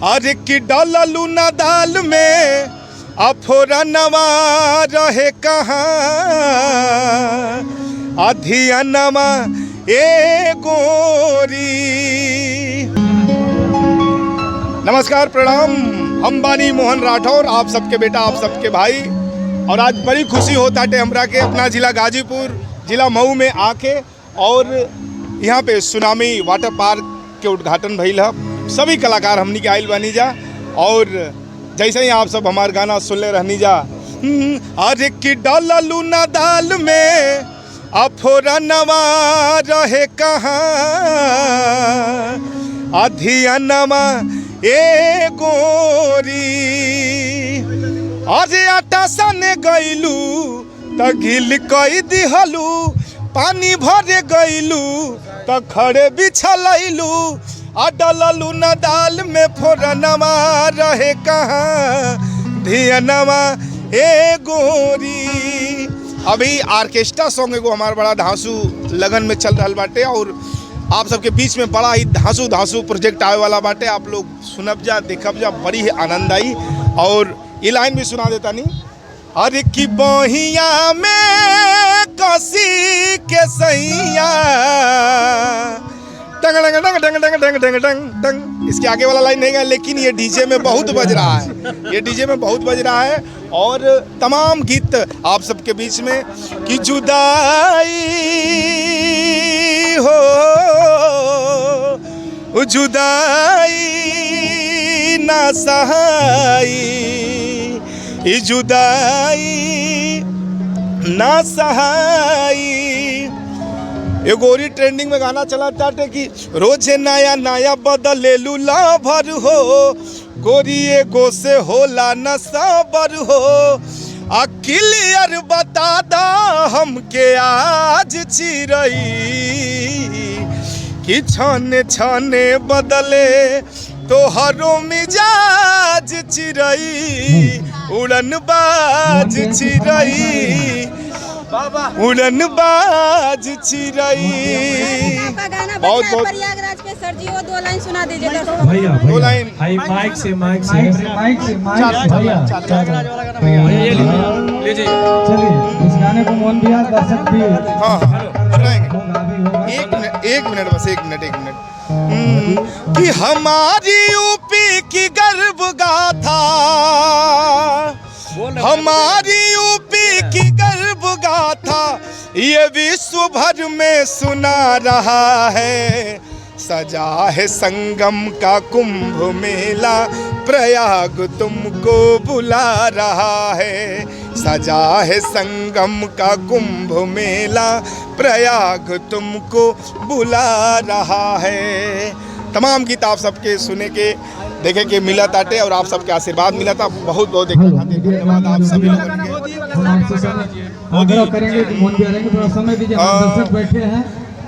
अरे कि डालू ना दाल में अफोरा नवा रहे कहाँ अधिया नवा ए गोरी। नमस्कार प्रणाम, हम बानी मोहन राठौर, आप सबके बेटा, आप सबके भाई। और आज बड़ी खुशी होता है हमरा के अपना जिला गाजीपुर, जिला मऊ में आके और यहाँ पे सुनामी वाटर पार्क के उद्घाटन भइल है। सभी कलाकार हमनी के आइल बानी जा और जैसे ही आप सब हमार गाना सुनले रहनी जा। अरे कि डालू ना दाल में अफोरा नवा रहे कहाँ अधिया नवा ए गोरी। अरे आटा सने गईलू त घिल कई दिहलू, पानी भरे गईलू त खड़े बिछलैलू। आ डालू न दाल में फोरनवा रहे कहाँ धियनवा ए गोरी। अभी ऑर्केस्ट्रा सॉन्ग एगो हमारा बड़ा धांसू लगन में चल रहा बाटे और आप सबके बीच में बड़ा ही धांसू प्रोजेक्ट आवे वाला बाटे। आप लोग सुनब जा, देखब जा, बड़ी ही आनंद आई। और ये लाइन भी सुना देता नहीं। अरे कि बहिया में कसी के सैया टंग टंग टंग टंग टंग टंग टंग टंग टंग। इसके आगे वाला लाइन नहीं है, लेकिन ये डीजे में बहुत बज रहा है, ये डीजे में बहुत बज रहा है। और तमाम गीत आप सबके बीच में कि जुदाई हो जुदाई ना सहाई, जुदाई ना सहाई। ये गोरी ट्रेंडिंग में गाना चला ताटे कि रोजे नया नया बदलेलू लाभर हो गोरी एगो से होला न सबर हो। आ क्लियर बता दा हमके आज चिरई कि छाने छाने बदले तोहरो मिजाज चिरई उड़न बाज चिरई उड़न बाज चिरई। बहुत बहुत प्रयागराज के सर जी वो दो लाइन सुना दीजिए भैया, दो लाइन माइक से भैया लीजिए। चलिए इस गाने को मोहन भैया दर्शक भी हाँ एक मिनट बस एक मिनट कि हमारी यूपी की गर्व गाथा, हमारी यूपी की गर्व गाथा ये विश्व भर में सुना रहा है। सजा है संगम का कुंभ मेला प्रयाग तुमको बुला रहा है। सजा है संगम का कुंभ मेला प्रयाग तुमको बुला रहा है। तमाम गीत आप सबके सुने के देखे के मिला ताटे और आप सबके आशीर्वाद मिला था। बहुत बहुत धन्यवाद आप सभी लोग।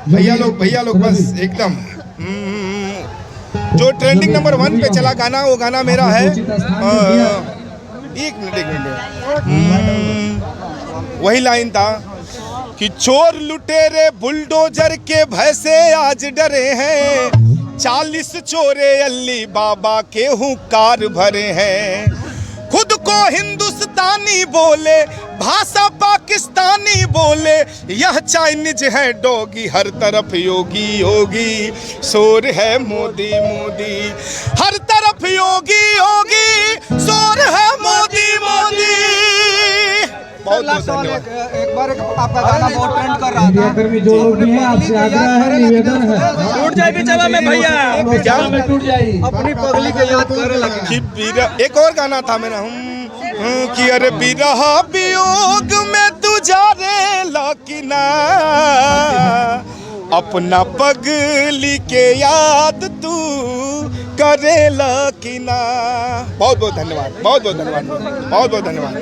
भैया लोग बस एकदम जो ट्रेंडिंग नंबर 1 पे चला गाना, वो गाना मेरा है। एक मिनट वही लाइन था कि चोर लुटेरे बुलडोजर के भय से आज डरे हैं, 40 चोरे अल्ली बाबा के हुंकार भरे हैं। खुद को हिंदुस्तानी बोले, भाषा पाकिस्तानी बोले, यह चाइनीज है डोगी, हर तरफ योगी योगी, शोर है मोदी मोदी, हर तरफ योगी योगी, शोर है मोदी मोदी। बहुत धन्यवाद। एक बार आपका गाना बहुत ट्रेंड कर रहा था। कर्मी जो लोग भी हैं आपसे आग्रह है, निवेदन है, टूट जाए बिचवा में भैया, क्या में टूट जाए। अपनी पगली के याद करे लगे। एक और गाना था मेरा कि अरे बिरहा वियोग में तू जा रे लकिना, अपना पगली के याद तू करे लकिना। बहुत बहुत धन्यवाद, बहुत बहुत धन्यवाद, बहुत बहुत धन्यवाद।